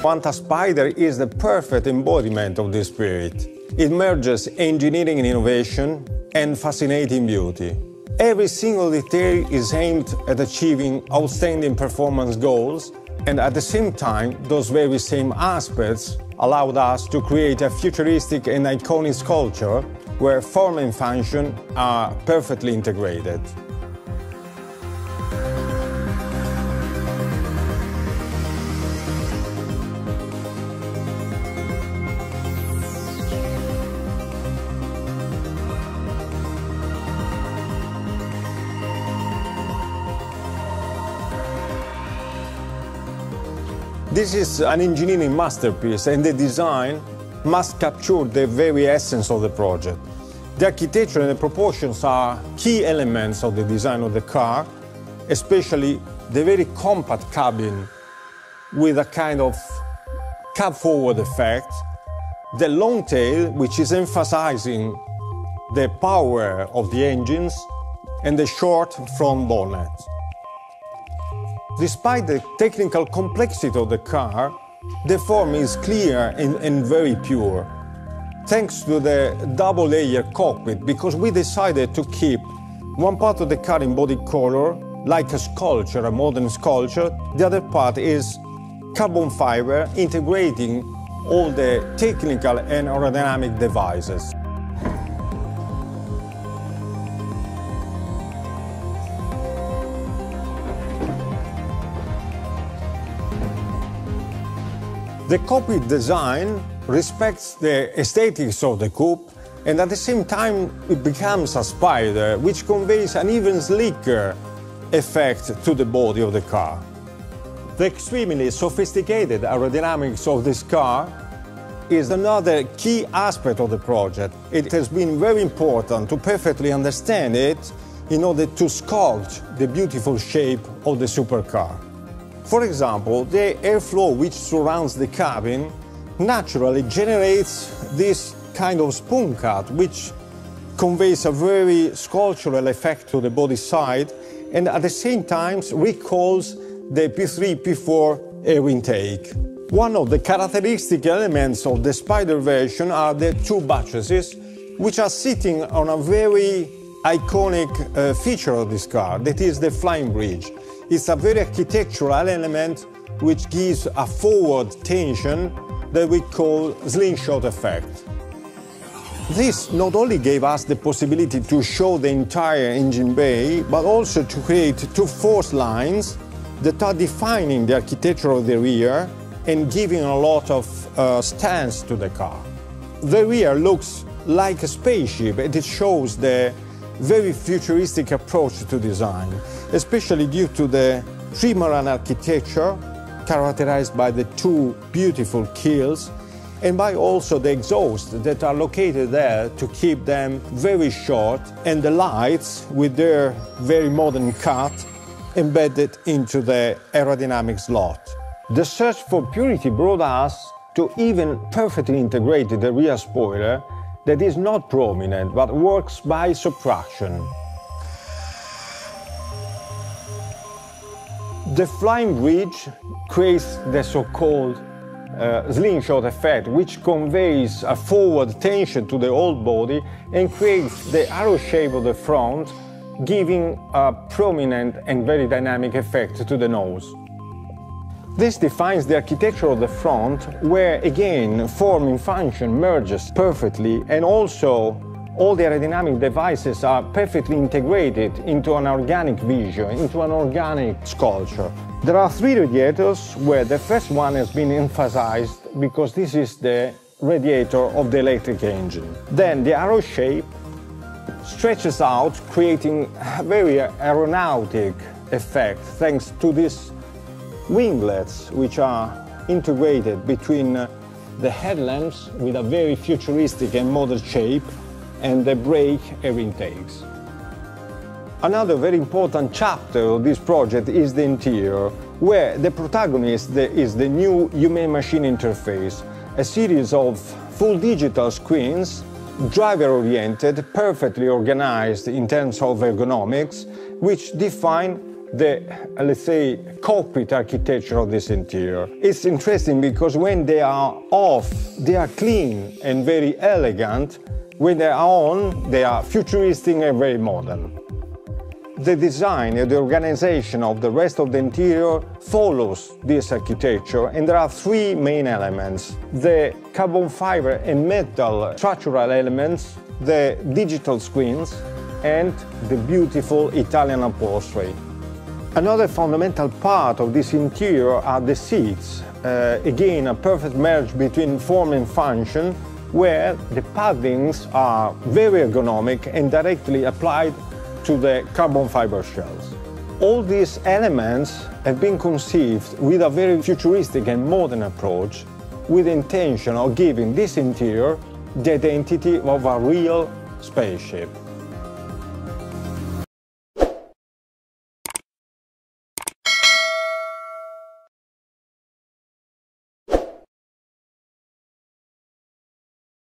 SF90 SPIDER is the perfect embodiment of this spirit. It merges engineering and innovation and fascinating beauty. Every single detail is aimed at achieving outstanding performance goals, and at the same time, those very same aspects allowed us to create a futuristic and iconic sculpture where form and function are perfectly integrated. This is an engineering masterpiece, and the design must capture the very essence of the project. The architecture and the proportions are key elements of the design of the car, especially the very compact cabin with a kind of cab-forward effect, the long tail, which is emphasizing the power of the engines, and the short front bonnet. Despite the technical complexity of the car, the form is clear and very pure, thanks to the double-layer cockpit, because we decided to keep one part of the car in body color, like a sculpture, a modern sculpture. The other part is carbon fiber, integrating all the technical and aerodynamic devices. The cockpit design respects the aesthetics of the coupe, and at the same time it becomes a spider, which conveys an even slicker effect to the body of the car. The extremely sophisticated aerodynamics of this car is another key aspect of the project. It has been very important to perfectly understand it in order to sculpt the beautiful shape of the supercar. For example, the airflow which surrounds the cabin naturally generates this kind of spoon cut, which conveys a very sculptural effect to the body side, and at the same time recalls the P3, P4 air intake. One of the characteristic elements of the Spider version are the two buttresses, which are sitting on a very iconic feature of this car, that is the flying bridge. It's a very architectural element which gives a forward tension that we call slingshot effect. This not only gave us the possibility to show the entire engine bay, but also to create two force lines that are defining the architecture of the rear and giving a lot of stance to the car. The rear looks like a spaceship, and it shows the very futuristic approach to design, especially due to the trimaran architecture characterized by the two beautiful keels and by also the exhausts that are located there to keep them very short, and the lights with their very modern cut embedded into the aerodynamic slot. The search for purity brought us to even perfectly integrate the rear spoiler that is not prominent but works by subtraction. The flying bridge creates the so-called slingshot effect, which conveys a forward tension to the whole body and creates the arrow shape of the front, giving a prominent and very dynamic effect to the nose. This defines the architecture of the front, where again form and function merges perfectly, and also all the aerodynamic devices are perfectly integrated into an organic vision, into an organic sculpture. There are three radiators, where the first one has been emphasized because this is the radiator of the electric engine. Then the arrow shape stretches out, creating a very aeronautic effect thanks to these winglets, which are integrated between the headlamps with a very futuristic and modern shape and the brake air intakes. Another very important chapter of this project is the interior, where the protagonist is the new human-machine interface, a series of full digital screens, driver-oriented, perfectly organized in terms of ergonomics, which define the, let's say, cockpit architecture of this interior. It's interesting because when they are off, they are clean and very elegant. When they are on, they are futuristic and very modern. The design and the organization of the rest of the interior follows this architecture, and there are three main elements: the carbon fiber and metal structural elements, the digital screens, and the beautiful Italian upholstery. Another fundamental part of this interior are the seats. Again, a perfect marriage between form and function, where the paddings are very ergonomic and directly applied to the carbon fiber shells. All these elements have been conceived with a very futuristic and modern approach, with the intention of giving this interior the identity of a real spaceship.